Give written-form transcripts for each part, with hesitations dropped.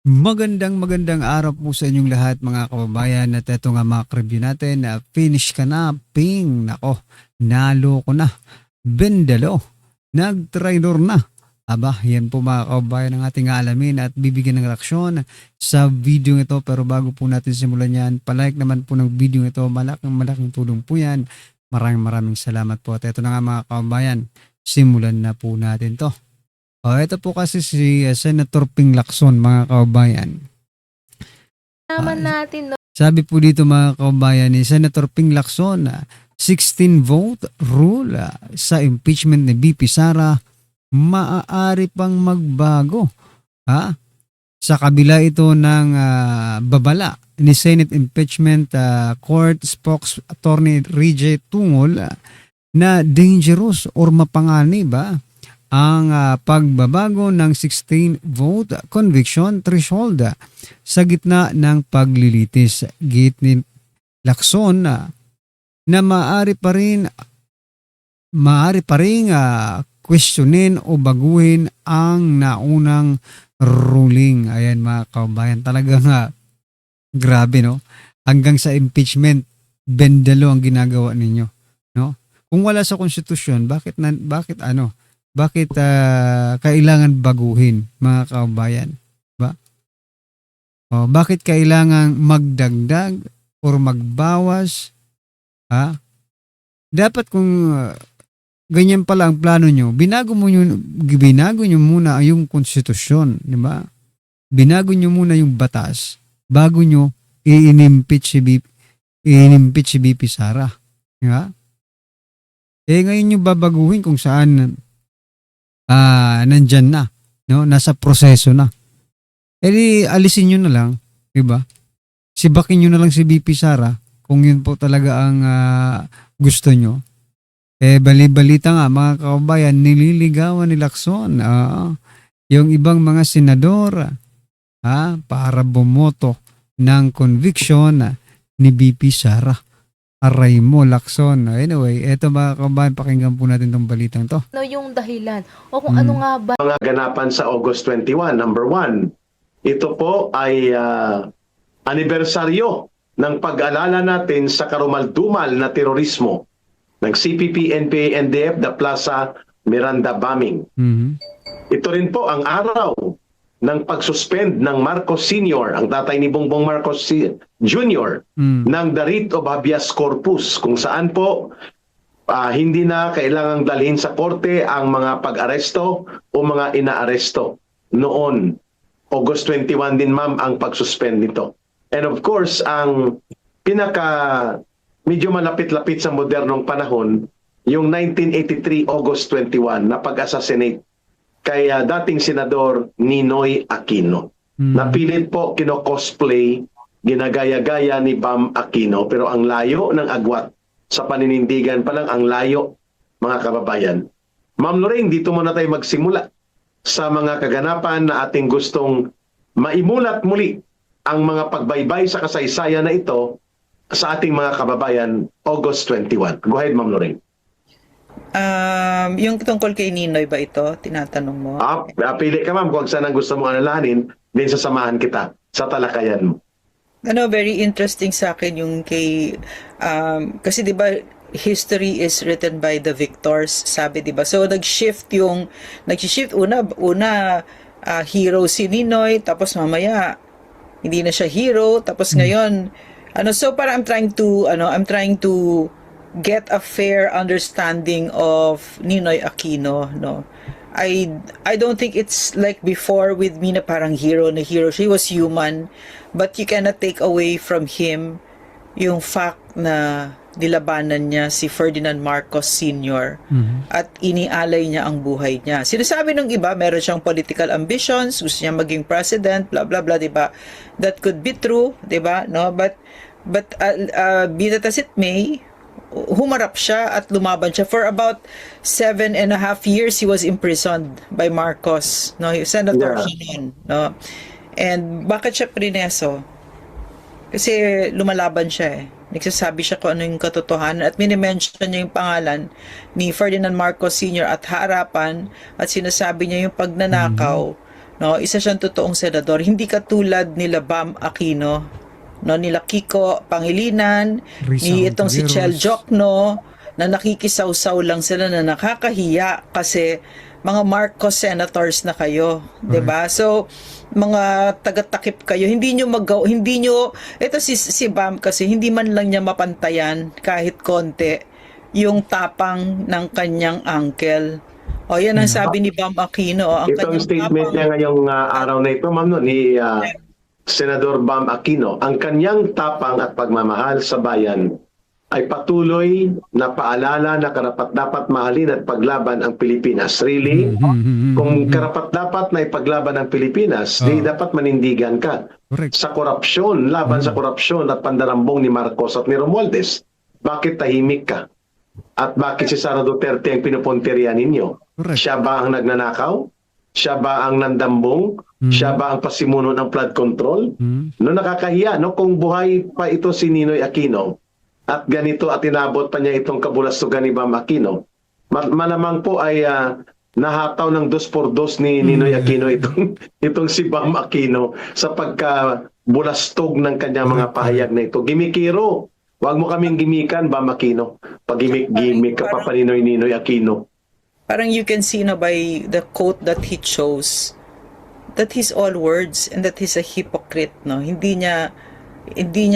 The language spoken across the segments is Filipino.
Magandang araw po sa inyong lahat mga kababayan at eto nga mga review natin na finish ka na, ping, nako, nalo ko na, bendalo, nag-traidor na. Aba, yan po mga kababayan ang ating alamin at bibigyan ng reaksyon sa video ito. Pero bago po natin simulan yan, palike naman po ng video ito, malaking tulong po yan. Maraming salamat po at eto na nga mga kababayan, simulan na po natin to. Ito po kasi si Senator Ping Lacson, mga kababayan. Naman natin, no? Sabi po dito mga kababayan ni Senator Ping Lacson, 16 vote rule sa impeachment ni BP Sara maaari pang magbago. Sa kabila ito ng babala ni Senate Impeachment Court Spokesattorney Rejay Tungol na dangerous or mapanganib ang pagbabago ng 16-vote conviction threshold sa gitna ng paglilitis. Git ni Lacson na maaari pa rin questionin o baguhin ang naunang ruling. Ayan mga kababayan, talagang grabe, no? Hanggang sa impeachment, bendalo ang ginagawa ninyo, no? Kung wala sa konstitusyon, bakit kailangan baguhin mga kababayan? Ba? Bakit kailangan magdagdag or magbawas? Dapat kung ganyan pala ang plano nyo, binago nyo muna yung konstitusyon, di ba? Binago nyo muna yung batas bago nyo i-impeach si BP Sara. Di ba? Ngayon nyo babaguhin kung saan nandyan na, no? Nasa proseso na. Di alisin nyo na lang, di ba? Sibakin nyo na lang si BP Sara kung yun po talaga ang gusto nyo. Bali-balita nga mga kababayan, nililigawan ni Lacson yung ibang mga senador para bumoto ng conviction ni BP Sara. Aray mo, Lacson. Anyway, eto mga kababayan, pakinggan po natin tong balitang to. No, yung dahilan o kung ano nga ba Mga ganapan sa August 21, number 1. Ito po ay anibersaryo ng pag-alala natin sa karumaldumal na terorismo ng CPP, NPA, NDF, the Plaza Miranda bombing. Ito rin po ang araw ng pag-suspend ng Marcos Sr., ang tatay ni Bongbong Marcos Jr., ng the writ of habeas corpus, kung saan po hindi na kailangang dalhin sa korte ang mga pag-aresto o mga inaaresto. Noon, August 21 din ma'am ang pag-suspend nito. And of course, ang medyo malapit-lapit sa modernong panahon, yung 1983 August 21 na pag-assassinate kay dating Senador Ninoy Aquino. Napilit po kino-cosplay, ginagaya-gaya ni Bam Aquino, pero ang layo ng agwat sa paninindigan pa lang, ang layo mga kababayan. Ma'am Lorraine, dito muna tayo magsimula sa mga kaganapan na ating gustong maimulat muli ang mga pagbaybay sa kasaysayan na ito sa ating mga kababayan August 21. Go ahead, Ma'am Lorraine. Yung tungkol kay Ninoy ba ito? Tinatanong mo? Pili ka ma'am kung saan ang gusto mong alalahanin, din sasamahan kita sa talakayan mo. Very interesting sa akin yung kay kasi 'di ba history is written by the victors, sabi 'di ba? So nag-shift una hero si Ninoy, tapos mamaya hindi na siya hero, tapos ngayon so parang I'm trying to get a fair understanding of Ninoy Aquino, no. I don't think it's like before with me na parang hero. She was human, but you cannot take away from him yung fact na nilabanan niya si Ferdinand Marcos Sr. At inialay niya ang buhay niya. Sinasabi ng iba, meron siyang political ambitions, gusto niya maging president, blah blah blah, 'di ba? That could be true, 'di ba? No, but be that as it may, humarap siya at lumaban siya for about 7.5 years. He was imprisoned by Marcos, no, Senator Hinon, no. And bakit siya prineso? Kasi lumalaban siya eh. Nagsasabi siya kung ano yung katotohanan at minimension niya yung pangalan ni Ferdinand Marcos Sr. at harapan at sinasabi niya yung pagnanakaw no? Isa siyang totoong senador, hindi katulad nila Bam Aquino, no, nila Kiko Pangilinan, Risa ni itong si Chel Hontiveros. Jokno, na nakikisaw-saw lang sila na nakakahiya kasi mga Marcos senators na kayo, 'di ba? So mga taga-takip kayo, hindi nyo ito si Bam kasi hindi man lang niya mapantayan kahit konti yung tapang ng kanyang uncle. O yan ang sabi ni Bam Aquino, ang Itong kanyang statement tapang niya ngayong araw na ito, ma'am, no, ni Senador Bam Aquino, ang kanyang tapang at pagmamahal sa bayan ay patuloy na paalala na karapat-dapat mahalin at paglaban ang Pilipinas. Really? Kung karapat-dapat na ipaglaban ang Pilipinas, di dapat manindigan ka Correct. sa korupsyon, laban sa korupsyon at pandarambong ni Marcos at ni Romualdez. Bakit tahimik ka? At bakit si Sara Duterte ang pinupunterian ninyo? Correct. Siya ba ang nagnanakaw? Siya ba ang nandambong? Siya ba ang pasimuno ng flood control? No, nakakahiya, no? Kung buhay pa ito si Ninoy Aquino at ganito at inabot pa niya itong kabulastugan ni Bam Aquino, malamang po ay nahataw ng 2x2 ni Ninoy Aquino itong si Bam Aquino sa pagkabulastog ng kanyang mga pahayag na ito. Gimikiro. Huwag mo kaming gimikan, Bam Aquino. Pag gimik ka pa Ninoy Aquino. parang you can see na by the quote that he chose that he's all words and that he's a hypocrite, no? Hindi niya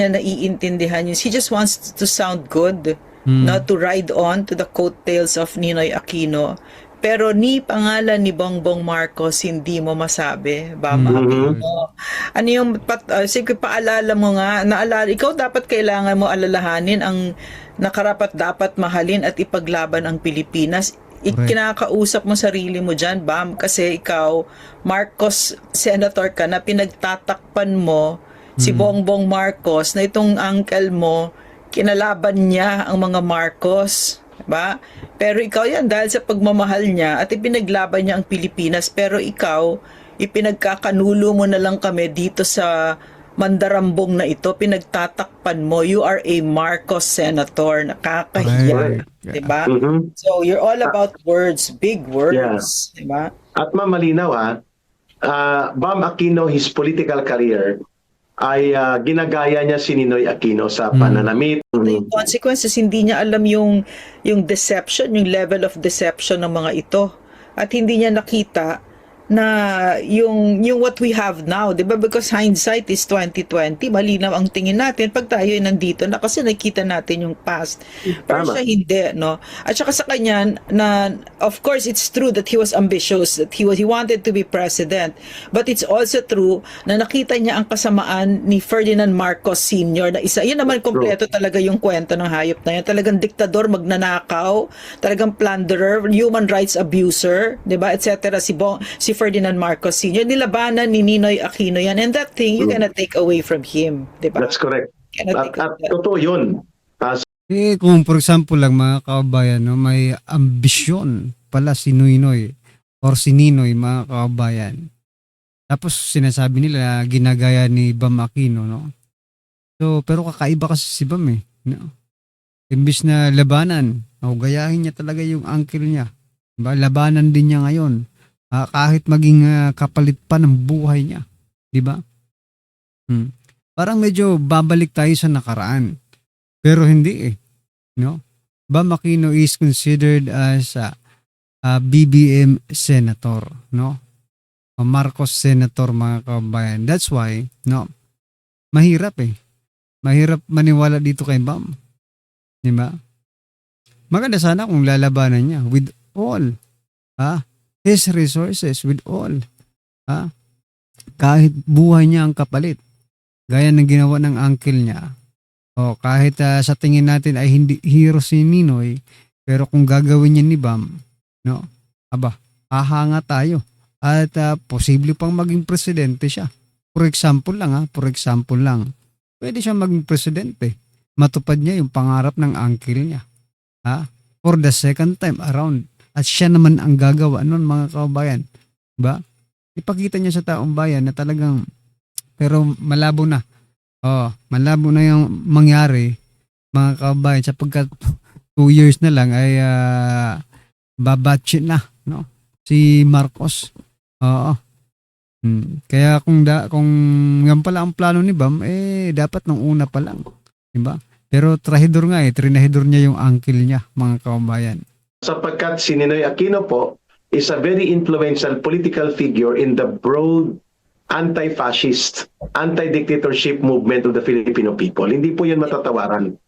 naiintindihan yun. He just wants to sound good, no? To ride on to the coattails of Ninoy Aquino. Pero ni pangalan ni Bongbong Marcos hindi mo masabi, Bam Aquino. Ano yung sige paalala mo nga, ikaw dapat kailangan mo alalahanin ang nakarapat dapat mahalin at ipaglaban ang Pilipinas. Kinakausap mo sarili mo dyan, Bam, kasi ikaw Marcos senator ka na pinagtatakpan mo si Bongbong Marcos na itong uncle mo, kinalaban niya ang mga Marcos, ba? Pero ikaw yan dahil sa pagmamahal niya at ipinaglaban niya ang Pilipinas, pero ikaw ipinagkakanulo mo na lang kami dito sa mandarambong na ito, pinagtatakpan mo. You are a Marcos senator, nakakahiya, Right. 'di ba? So you're all about words, big words, 'di ba? At malinaw Bam Aquino, his political career ay ginagaya niya si Ninoy Aquino sa pananamit. Yung consequences, hindi niya alam yung deception, yung level of deception ng mga ito. At hindi niya nakita na yung what we have now, 'di ba? Because hindsight is 2020. Malinaw ang tingin natin pag tayo ay nandito na kasi nakita natin yung past. Pero siya hindi, no? At saka sa kanya na of course it's true that he was ambitious, that he wanted to be president. But it's also true na nakita niya ang kasamaan ni Ferdinand Marcos Sr. na isa. Yun naman kompleto talaga yung kwento ng hayop na yan. Talagang diktador, magnanakaw, talagang plunderer, human rights abuser, 'di ba? Etc. Si Ferdinand Marcos Sr. Nilabanan ni Ninoy Aquino yan, and that thing you cannot take away from him, di ba? That's correct. Cannot take At away. totoo yun. Kung for example lang mga kababayan, no, may ambisyon pala si Noynoy or si Ninoy, mga kababayan. Tapos sinasabi nila ginagaya ni Bam Aquino, no? So, pero kakaiba kasi si Bam no? Imbis na labanan, gayahin niya talaga yung uncle niya. Diba? Labanan din niya ngayon. Kahit maging kapalit pa ng buhay niya. Di ba? Parang medyo babalik tayo sa nakaraan. Pero hindi no? Bam Aquino is considered as a BBM senator, no? A Marcos senator, mga kababayan. That's why, no? Mahirap Mahirap maniwala dito kay Bam. Di ba? Maganda sana kung lalabanan niya with all. His resources, with all. Kahit buhay niya ang kapalit. Gaya ng ginawa ng uncle niya. Kahit sa tingin natin ay hindi hero si Ninoy, pero kung gagawin niya ni Bam, no? Hahanga tayo. At posible pang maging presidente siya. For example lang, pwede siya maging presidente. Matupad niya yung pangarap ng uncle niya. For the second time around. At siya naman ang gagawa nun, mga kababayan. Diba? Ipakita niya sa taong bayan na talagang, pero malabo na. Malabo na yung mangyari, mga kababayan, sapagkat 2 years na lang ay babatchin na, no? Si Marcos. Kaya kung yan pala ang plano ni Bam, dapat nung una pa lang. Diba? Pero trahidor nga trinahidor niya yung uncle niya, mga kababayan. Sapagkat si Ninoy Aquino po is a very influential political figure in the broad anti-fascist, anti-dictatorship movement of the Filipino people. Hindi po yun matatawaran.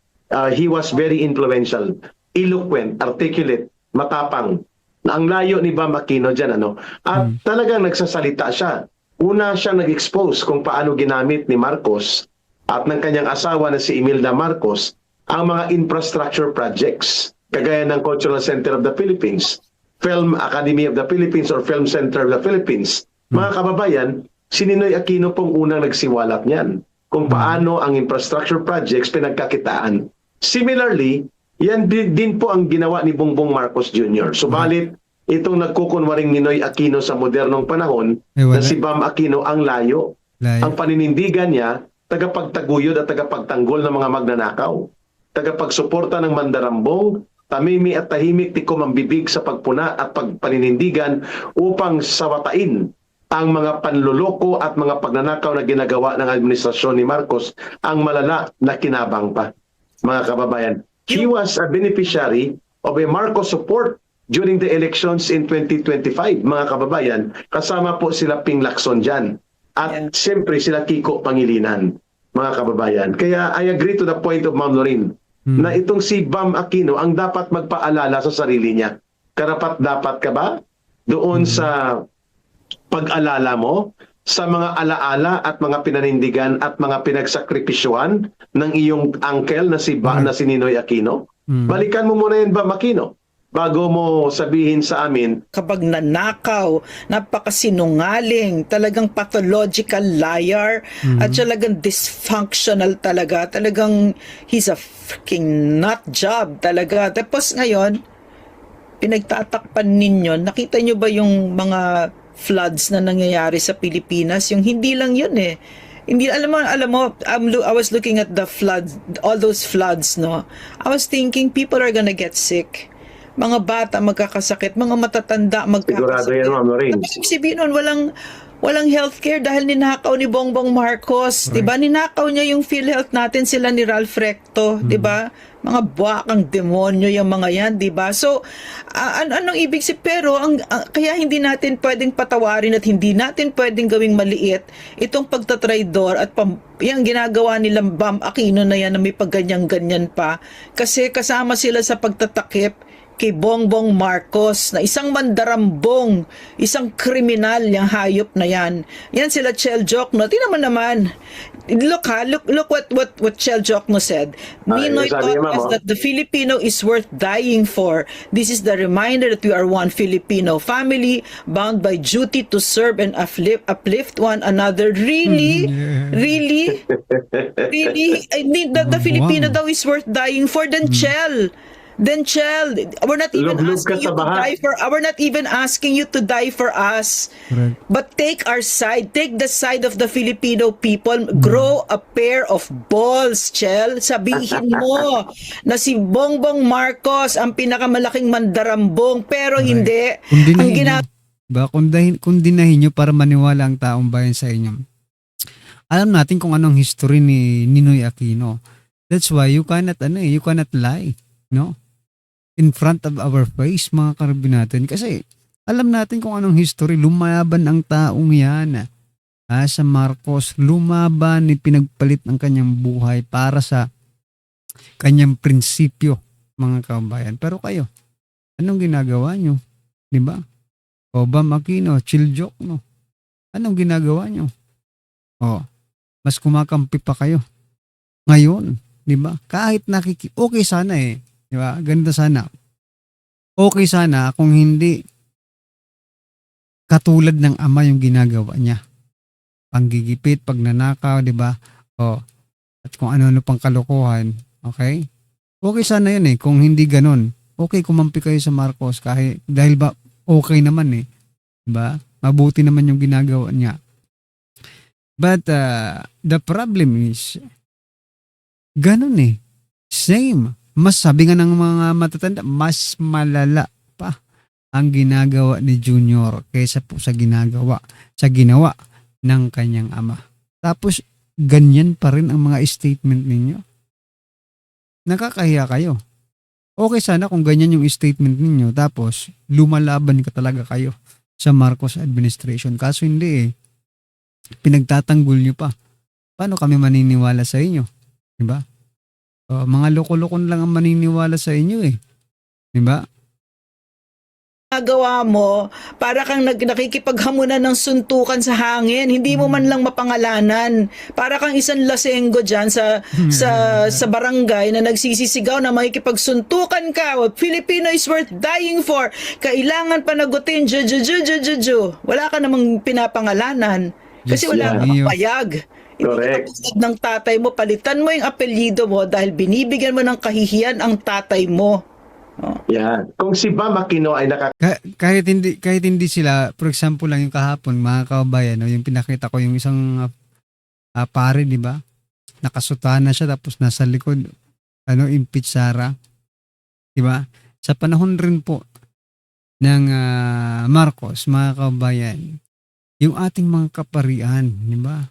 He was very influential, eloquent, articulate, matapang. Na ang layo ni Bam Aquino dyan, At talagang nagsasalita siya. Una siyang nag-expose kung paano ginamit ni Marcos at ng kanyang asawa na si Imelda Marcos ang mga infrastructure projects kagaya ng Cultural Center of the Philippines, Film Academy of the Philippines or Film Center of the Philippines. Mga kababayan, si Ninoy Aquino pong unang nagsiwalat niyan kung paano ang infrastructure projects pinagkakitaan. Similarly, yan din po ang ginawa ni Bongbong Marcos Jr. Subalit, itong nagkukunwaring Ninoy Aquino sa modernong panahon na si Bam Aquino ang layo. Ang paninindigan niya, tagapagtaguyod at tagapagtanggol ng mga magnanakaw. Tagapagsuporta ng mandarambong, tamimi at tahimik tikom ang bibig sa pagpuna at pagpaninindigan upang sawatain ang mga panluloko at mga pagnanakaw na ginagawa ng administrasyon ni Marcos ang malala na kinabang pa. Mga kababayan, he was a beneficiary of a Marcos support during the elections in 2025, mga kababayan. Kasama po sila Ping Lacson dyan. At siyempre sila Kiko Pangilinan, mga kababayan. Kaya I agree to the point of Ma'am Lorin na itong si Bam Aquino ang dapat magpaalala sa sarili niya. Karapat-dapat ka ba doon sa pag-alala mo sa mga alaala at mga pinanindigan at mga pinagsakripisyuhan ng iyong uncle na si Ninoy Aquino? Balikan mo muna yan, Bam Aquino, bago mo sabihin sa amin. Kapag nanakaw, napakasinungaling, talagang pathological liar, at talagang dysfunctional talaga. Talagang he's a freaking nut job talaga. Tapos ngayon, pinagtatakpan ninyo, nakita nyo ba yung mga floods na nangyayari sa Pilipinas? Yung hindi lang yun Hindi, alam mo, I was looking at the floods, all those floods, no? I was thinking people are gonna get sick. Mga bata magkakasakit, mga matatanda magkakasakit. Sigurado yan, Ma'am Lorin. Ibig sabihin nun, walang healthcare dahil ninakaw ni Bongbong Marcos, 'di ba? Ninakaw niya yung PhilHealth natin, sila ni Ralph Recto, 'di ba? Mga buwakang demonyo yung mga yan, 'di ba? So, anong ibig sabihin? Pero kaya hindi natin pwedeng patawarin at hindi natin pwedeng gawing maliit itong pagtatraidor at yung ginagawa nilang Bam Aquino na yan na may pagganyan-ganyan pa, kasi kasama sila sa pagtatakip kay Bongbong Marcos na isang mandarambong, isang kriminal yung hayop na yan. Yan sila Chel Jokno. Tingnan mo naman. Look what Chel Jokno said. Ninoy taught us that the Filipino is worth dying for. This is the reminder that we are one Filipino family bound by duty to serve and uplift one another. Really? Really? Really? The Filipino daw is worth dying for. Then Chel, we're not even asking you to die for. We're not even asking you to die for us. Correct. But take our side. Take the side of the Filipino people. Grow a pair of balls, Chel. Sabihin mo na si Bongbong Marcos ang pinakamalaking mandarambong, pero hindi. Ang Kung dinahin nyo para maniwala ang taong bayan sa inyo. Alam natin kung anong history ni Ninoy Aquino. That's why you cannot lie, no? In front of our face, mga karabin natin. Kasi alam natin kung anong history. Lumaban ang taong yan. Sa Marcos, lumaban, pinagpalit ang kanyang buhay para sa kanyang prinsipyo, mga kabayan. Pero kayo, anong ginagawa nyo? Diba? O Bam Aquino, Chel Jokno, anong ginagawa nyo? Mas kumakampi pa kayo. Ngayon, diba? Kahit okay sana diba? Ganda sana. Okay sana kung hindi katulad ng ama yung ginagawa niya. Panggigipit, pagnanakaw, diba? At kung ano-ano pang kalokohan. Okay? Okay sana yun kung hindi ganun. Okay, kumampi kayo sa Marcos dahil ba okay naman diba? Mabuti naman yung ginagawa niya. But the problem is ganun same. Mas sabi nga ng mga matatanda, mas malala pa. ang ginagawa ni Junior kaysa po sa ginawa ng kanyang ama. Tapos ganyan pa rin ang mga statement ninyo. Nakakahiya kayo. Okay sana kung ganyan yung statement ninyo tapos lumalaban ka talaga kayo sa Marcos administration. Kaso hindi eh. Pinagtatanggol nyo pa. Paano kami maniniwala sa inyo? Diba? Mga loko-lokon lang ang maniniwala sa inyo eh. Diba? Ginagawa mo, para kang nakikipaghamunan ng suntukan sa hangin, hindi mo man lang mapangalanan. Para kang isang lasenggo dyan sa barangay na nagsisisigaw na makikipagsuntukan ka. Filipino is worth dying for. Kailangan panagutin. Wala ka namang pinapangalanan. Kasi Yes, wala yeah. kang payag. Hindi Correct. ka katulad ng tatay mo, palitan mo yung apelyido mo dahil binibigyan mo ng kahihiyan ang tatay mo. Yan. Kung si Bam Aquino ay Kahit hindi sila, for example lang yung kahapon, mga kababayan, no, yung pinakita ko yung isang pare, di ba? Nakasutana siya tapos nasa likod, impeach Sara. Di ba? Sa panahon rin po ng Marcos, mga kababayan, yung ating mga kaparian, di ba?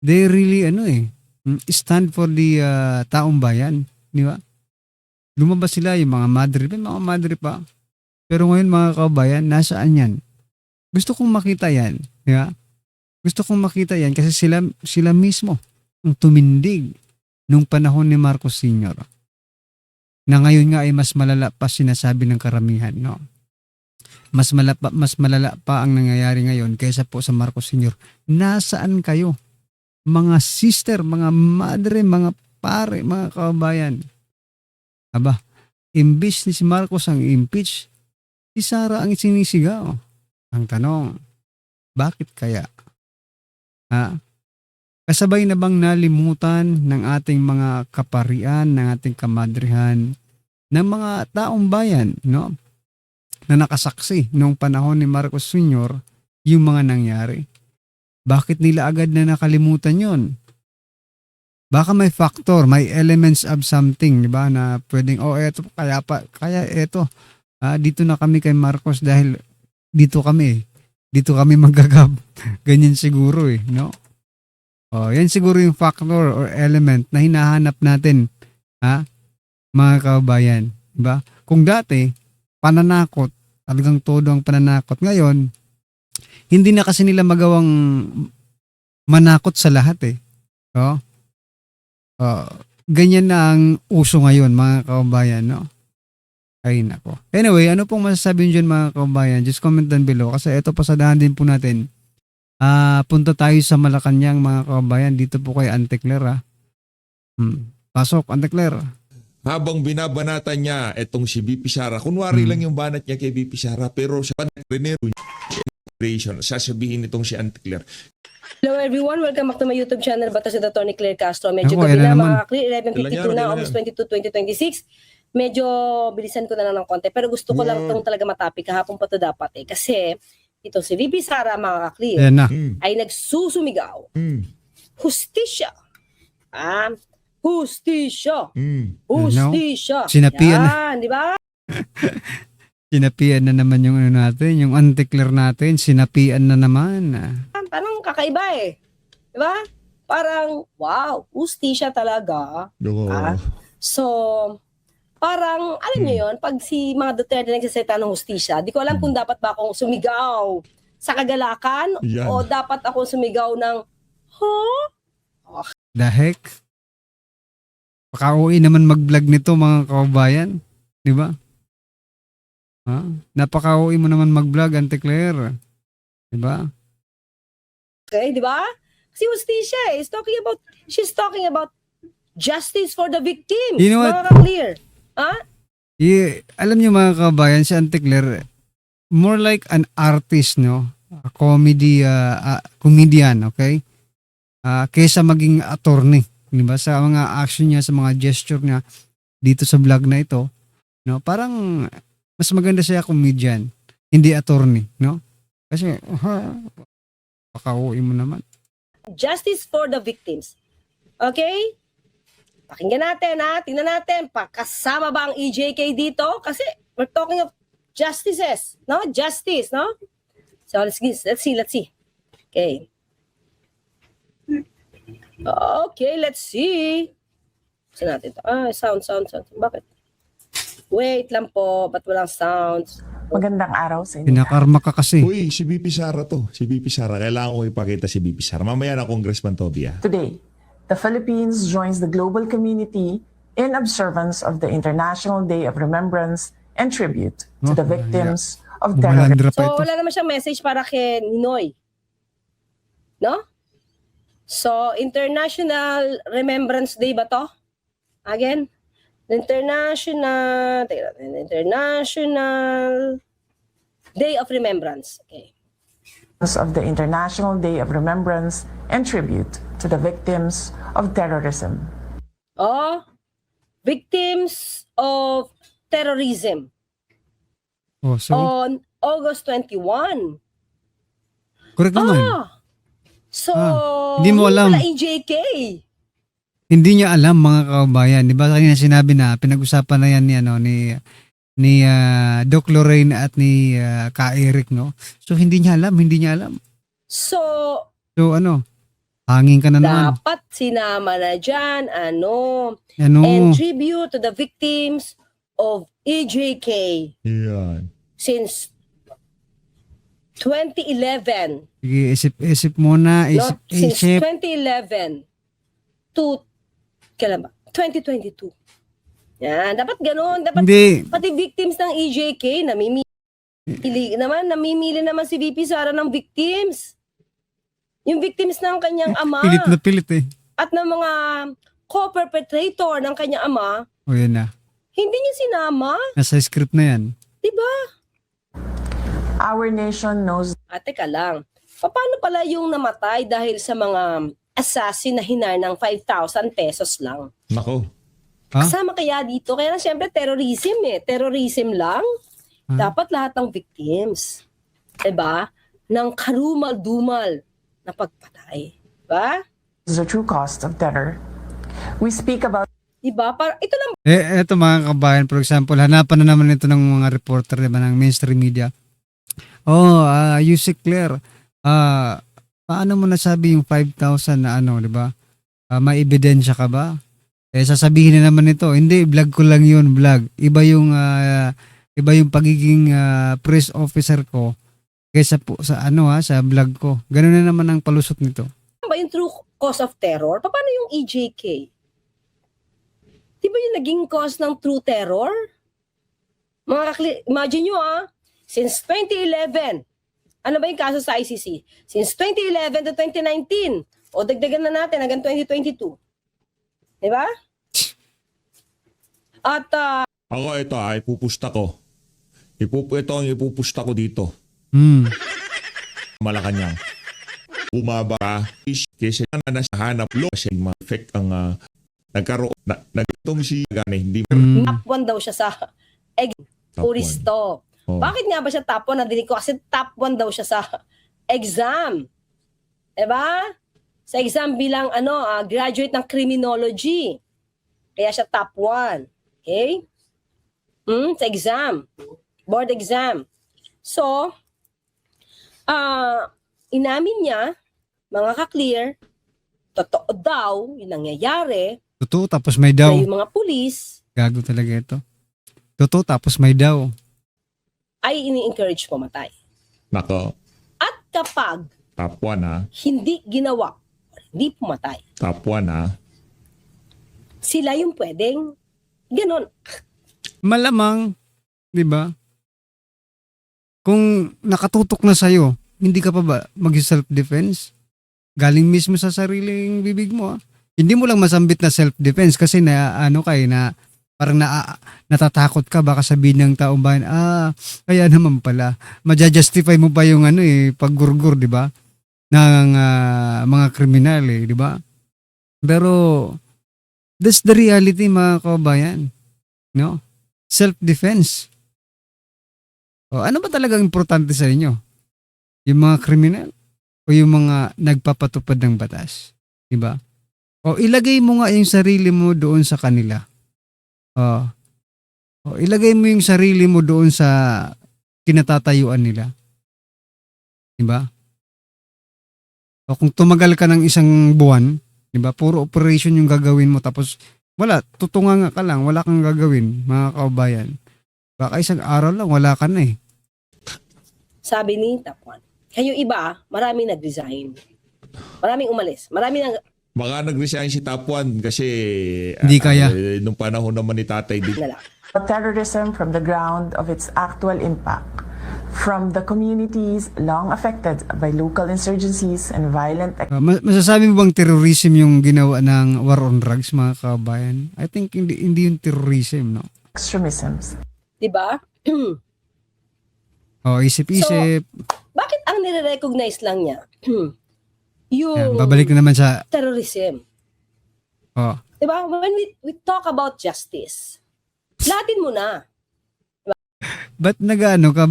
They really, stand for the taong bayan, di ba? Lumabas sila yung mga madre pa. Pero ngayon mga kababayan, nasaan yan? Gusto kong makita yan. Di ba? Gusto kong makita yan kasi sila mismo ang tumindig nung panahon ni Marcos Sr. Na ngayon nga ay mas malala pa sinasabi ng karamihan. No? Mas malala pa ang nangyayari ngayon kaysa po sa Marcos Sr. Nasaan kayo? Mga sister, mga madre, mga pare, mga kababayan. Aba, imbis ni si Marcos ang impeach, si Sara ang sinisigaw. Ang tanong, bakit kaya? Kasabay na bang nalimutan ng ating mga kaparian, ng ating kamadrihan, ng mga taong bayan, no? Na nakasaksi noong panahon ni Marcos Sr. yung mga nangyari? Bakit nila agad na nakalimutan yon? Baka may factor, may elements of something, di ba, na pwedeng, kaya eto, dito na kami kay Marcos dahil dito kami magagab. Ganyan siguro no? Yan siguro yung factor or element na hinahanap natin, mga kababayan, di ba? Kung dati, pananakot, talagang todo ang pananakot. Ngayon, hindi na kasi nila magawang manakot sa lahat ganyan na ang uso ngayon, mga kababayan, no? Ay nako. Anyway, ano pong masasabi niyo dyan, mga kababayan? Just comment down below kasi ito pasadahan din po natin. Punta tayo sa Malacanang, mga kababayan. Dito po kay Auntie Claire. Pasok, Auntie Claire. Habang binabanatan niya itong si BP Sara, kunwari lang yung banat niya kay BP Sara, pero sa panagrinero niya, sasabihin itong si Auntie Claire. Hello everyone, welcome back to my YouTube channel, Bata si Atty. Claire Castro. Medyo Ako, gabi ilan na naman? mga Claire, 11:52 na, August 22, 2026. Medyo bilisan ko na lang ng konti, pero gusto ko lang itong talaga matapik, kahapon pa ito dapat Kasi ito si VP Sara, mga Claire, Ayan na. ay nagsusumigaw. Hustisya. Hustisya. Hustisya. Sinapian na. Yan, di ba? Sinapian na naman yung natin, yung Auntie Claire natin, sinapian na naman. Parang kakaiba Di ba? Parang, wow, hustisya talaga. So, parang, alam nyo yun, pag si mga Duterte nagsasalita ng hustisya, di ko alam kung dapat ba akong sumigaw sa kagalakan Yan. o dapat ako sumigaw ng, The heck? Pakauwi naman mag-vlog nito, mga kababayan. Di ba? Napakauwi mo naman mag-vlog, Auntie Claire. Di ba? Okay, di ba? Kasi hustisya she's talking about justice for the victims. You know what? Mga ka-clear. Alam niyo, mga kababayan, si Auntie Claire, more like an artist, no? A comedian, okay? Kaysa maging attorney, di ba? Sa mga action niya, sa mga gesture niya dito sa vlog na ito, no? Parang mas maganda siya comedian, hindi attorney, no? Kasi, pakauwi mo naman. Justice for the victims. Okay? Pakinggan natin Tingnan natin, kasama ba ang EJK dito? Kasi we're talking of justices, no? Justice, no? So let's see. Okay. Okay, let's see. Saan natin ito? Sound. Bakit? Wait lang po, ba't walang sounds? Magandang araw sa inyo. Pinakarma ka kasi. Uy, si BP Sara to. Si BP Sara. Kailangan ko ipakita si BP Sara. Mamaya na, Congressman Toby. Today, the Philippines joins the global community in observance of the International Day of Remembrance and Tribute to the victims of terrorism. Bumalandra pa So ito. wala naman siyang message para kay Ninoy. No? So, International Remembrance Day ba to? Again? International Day of Remembrance. Okay. Of the International Day of Remembrance and Tribute to the victims of terrorism. Oh, victims of terrorism Oh, so, on August 21. correct naman. So, hindi mo alam. Pala EJK. Hindi niya alam, mga kabayan. Di ba kanina sinabi na pinag-usapan na yan ni Doc Lorraine at ni Ka Eric, no? So hindi niya alam. So, So ano, hangin ka na naman. dapat sinama na dyan, and Ano, tribute to the victims of EJK Yan. since 2011. sige, isip muna, Since isip. 2011 to, kailan ba? 2022. Yan, dapat ganun. Dapat Hindi, pati victims ng EJK, namimili naman si VP Sara ng victims. Yung victims ng kanyang ama pilit na pilit eh. at ng mga co-perpetrator ng kanyang ama, O yan na, hindi niya sinama. nasa script na yan. Diba? Our nation knows Teka lang. Paano pala yung namatay dahil sa mga assassin na hinar ng 5,000 pesos lang? Nako. Ha? Kasama kaya dito? Kaya na siyempre terrorism eh. Terrorism lang. Dapat lahat ng victims. Diba? Ng karumal-dumal na pagpatay. Diba? the true cost of terror. We speak about Diba? Ito lang Eto mga kabayan, for example, hanapan na naman ito ng mga reporter, diba, ng mainstream media. Yusik Claire, paano mo nasabi yung 5,000 na ano, diba? May ebidensya ka ba? Sasabihin na naman ito, hindi, vlog ko lang yun, vlog. Iba yung pagiging press officer ko kaysa po sa sa vlog ko. Ganun na naman ang palusot nito. ba yung true cause of terror? Paano yung EJK? Di ba yung naging cause ng true terror? Imagine nyo since 2011, ano ba yung kaso sa ICC? Since 2011 to 2019, o dagdagan na natin hanggang 2022. Di ba? At Ako ito ipupusta ko. Ito ang ipupusta ko dito. Malacanang. Bumaba ka, kasi na nasahanap lo siya ma-effect ang nagkaroon nagtong si gani hindi top 1 daw siya sa Puristo. Oh. Bakit nga ba siya top 1? Nadinig ko kasi top 1 daw siya sa exam. Diba? Sa exam bilang graduate ng criminology. Kaya siya top 1. Okay? Sa exam. Board exam. So, inamin niya, mga ka-clear, totoo daw yung nangyayari Totoo, tapos may daw. na yung mga pulis Gago talaga ito. Totoo, tapos may daw. ay ini-encourage pumatay. nako. At kapag Top 1 hindi ginawa, hindi pumatay, Top 1 sila yung pwedeng ganon. Malamang, 'di ba? Kung nakatutok na sa'yo, hindi ka pa ba mag-self-defense? Galing mismo sa sariling bibig mo. Hindi mo lang masambit na self-defense kasi parang natatakot ka, baka sabihin ng taong bayan, kaya naman pala. Maja-justify mo pa yung paggurgur, di ba? Ng mga kriminal, di ba? Pero, that's the reality, mga kabayan. No? Self-defense. Ano ba talagang importante sa inyo? Yung mga kriminal? O yung mga nagpapatupad ng batas? Di ba? O ilagay mo nga yung sarili mo doon sa kanila. Ilagay mo yung sarili mo doon sa kinatatayuan nila. Diba? O kung tumagal ka ng isang buwan, diba, puro operation yung gagawin mo, tapos wala, tutunganga ka lang, wala kang gagawin, mga kaubayan. Baka isang araw lang, wala ka na eh. Sabi ni Tapuan. Kayo iba, maraming nag-resign. Maraming umalis. Maraming Baka nag-resign si Tapuan kasi Hindi kaya. nung panahon naman ni Tatay Dig. nala. Terrorism from the ground of its actual impact, from the communities long affected by local insurgencies and violent Masasabi mo bang terrorism yung ginawa ng war on drugs, mga kaubayan? I think hindi yung terrorism, no? extremisms. Diba? O, isip-isip. Bakit ang nire-recognize lang niya? Yung Yan, babalik na naman sa... terrorism. Oh, Diba? When we talk about justice, lahatin mo na. ba't nag-ano ka?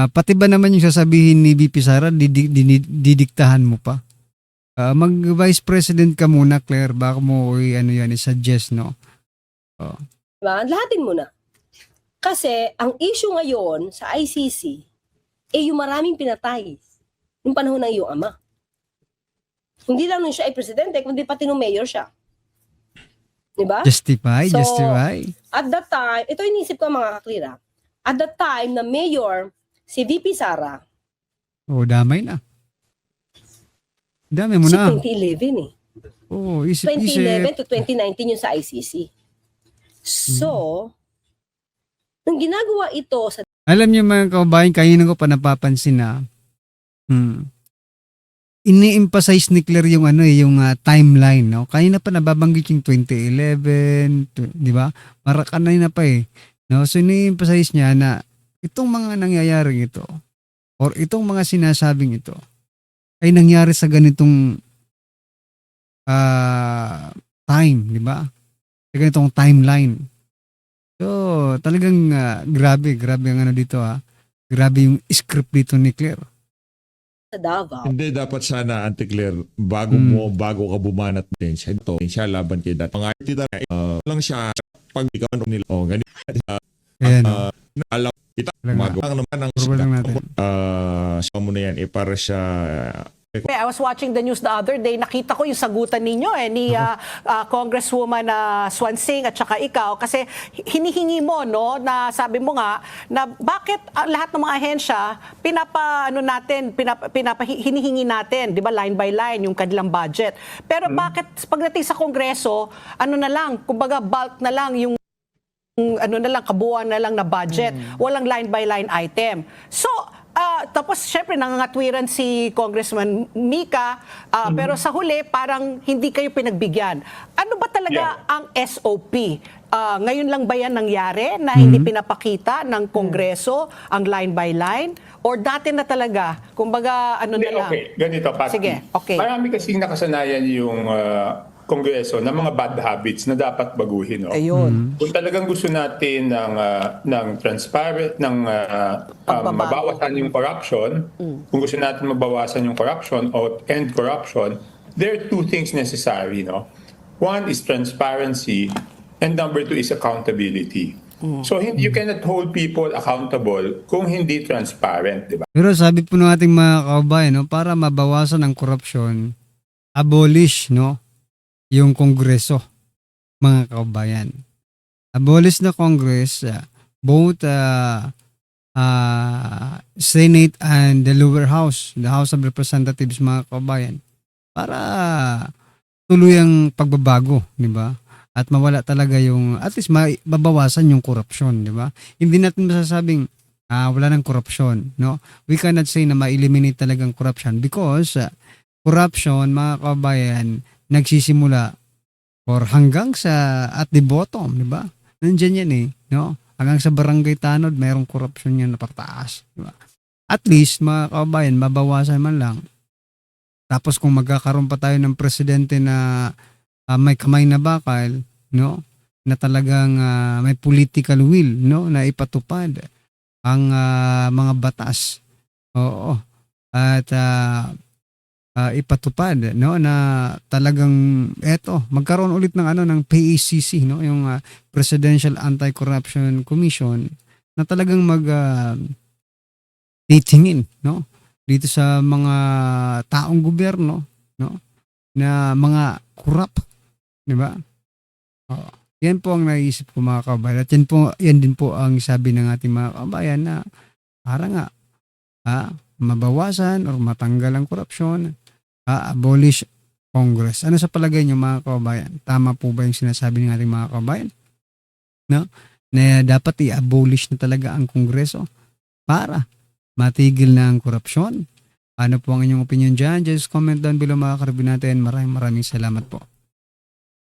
Pati ba naman yung sasabihin ni VP Sara, didiktahan mo pa? Mag-vice president ka muna, Claire. Baka mo i-suggest, no? Oh. Diba? Lahatin mo na. Kasi, ang issue ngayon sa ICC, yung maraming pinatay nung panahon ng iyong ama. Hindi lang nung siya ay presidente, kundi pati nung mayor siya. Diba? Justify. At that time, ito inisip ko mga kaklira, at that time na mayor, si VP Sara, Oh, damay na. Dami mo si na. 2011 eh. Oh, 2011 isip-isip. to 2019 yung sa ICC. So, nung ginagawa ito sa Alam niyo mga kaubayan, kanina ko pa napapansin na ini-emphasize ni Claire yung timeline, no? Kanina pa nababanggit yung 2011, di ba? Kanina pa eh. No? So ini-emphasize niya na itong mga nangyayaring ito or itong mga sinasabing ito ay nangyari sa ganitong time, di ba? Sa ganitong timeline. So, talagang grabe ang dito Grabe yung script dito ni Claire. Davao. Hindi, dapat sana, Auntie Claire, bago ka bumanat din siya laban kay Dati. Mga tita, lang siya, pag ikaw nila, ganito. Ayan. Alam kita, Talaga. magawa naman ng Purple lang natin. siya mo na yan, para siya, I was watching the news the other day, nakita ko yung sagutan ninyo ni Congresswoman Swansing at saka ikaw kasi hinihingi mo no na sabi mo nga na bakit lahat ng mga ahensya hinihingi natin, 'di ba, line by line yung kanilang budget. Pero bakit pagdating sa Kongreso, na lang, kumbaga bulk na lang yung kabuuan na lang na budget, walang line by line item. So tapos syempre nangangatwiran si Congressman Mika, pero sa huli parang hindi kayo pinagbigyan. Ano ba talaga ang SOP? Ngayon lang ba yan nangyari na hindi pinapakita ng Kongreso ang line by line? Or dati na talaga? Kumbaga na lang? Okay, ganito, Pati. Sige, okay. Marami kasing nakasanayan yung Kongreso ng mga bad habits na dapat baguhin. No? Ayun. Kung talagang gusto natin ng transparent, mabawasan yung corruption, kung gusto natin mabawasan yung corruption o end corruption, there are two things necessary. No? One is transparency and number two is accountability. So you cannot hold people accountable kung hindi transparent, di ba? Pero sabi po ng ating mga kaubayan, no, para mabawasan ang korupsyon, abolish, no, yung Kongreso, mga kaubayan. Abolish na Congress, both Senate and the lower house, the House of Representatives, mga kaubayan, para tuloy ang pagbabago, di ba? At mawala talaga yung, at least mabawasan yung korupsyon, di ba? Hindi natin masasabing wala ng korupsyon, no? We cannot say na ma-eliminate talagang corruption because corruption, mga kaubayan, nagsisimula or hanggang sa at the bottom, di ba? Nandiyan yan eh, no? Hanggang sa barangay tanod, mayroong korupsyon yan na pataas, di ba? At least, mga kaubayan, mabawasan man lang. Tapos kung magkakaroon pa tayo ng presidente na may kamay na bakal, no? Na talagang may political will, no? Na ipatupad ang mga batas. Oo. At ipatupad, no, na talagang magkaroon ulit ng ng PACC, no, yung Presidential Anti-Corruption Commission, na talagang titingin, no, dito sa mga taong gobyerno, no, na mga corrupt, di ba? Yan po ang naisip ko, mga kabayan, at yan din po ang sabi ng ating mga kabayan na para nga mabawasan or matanggal ang korupsyon, abolish Congress. Ano sa palagay niyo, mga kabayan? Tama po ba yung sinasabi ng ating mga kabayan? No? Na dapat i-abolish na talaga ang Kongreso para matigil na ang korupsyon. Ano po ang inyong opinion dyan? Just comment down below, mga karabin natin. Maraming salamat po.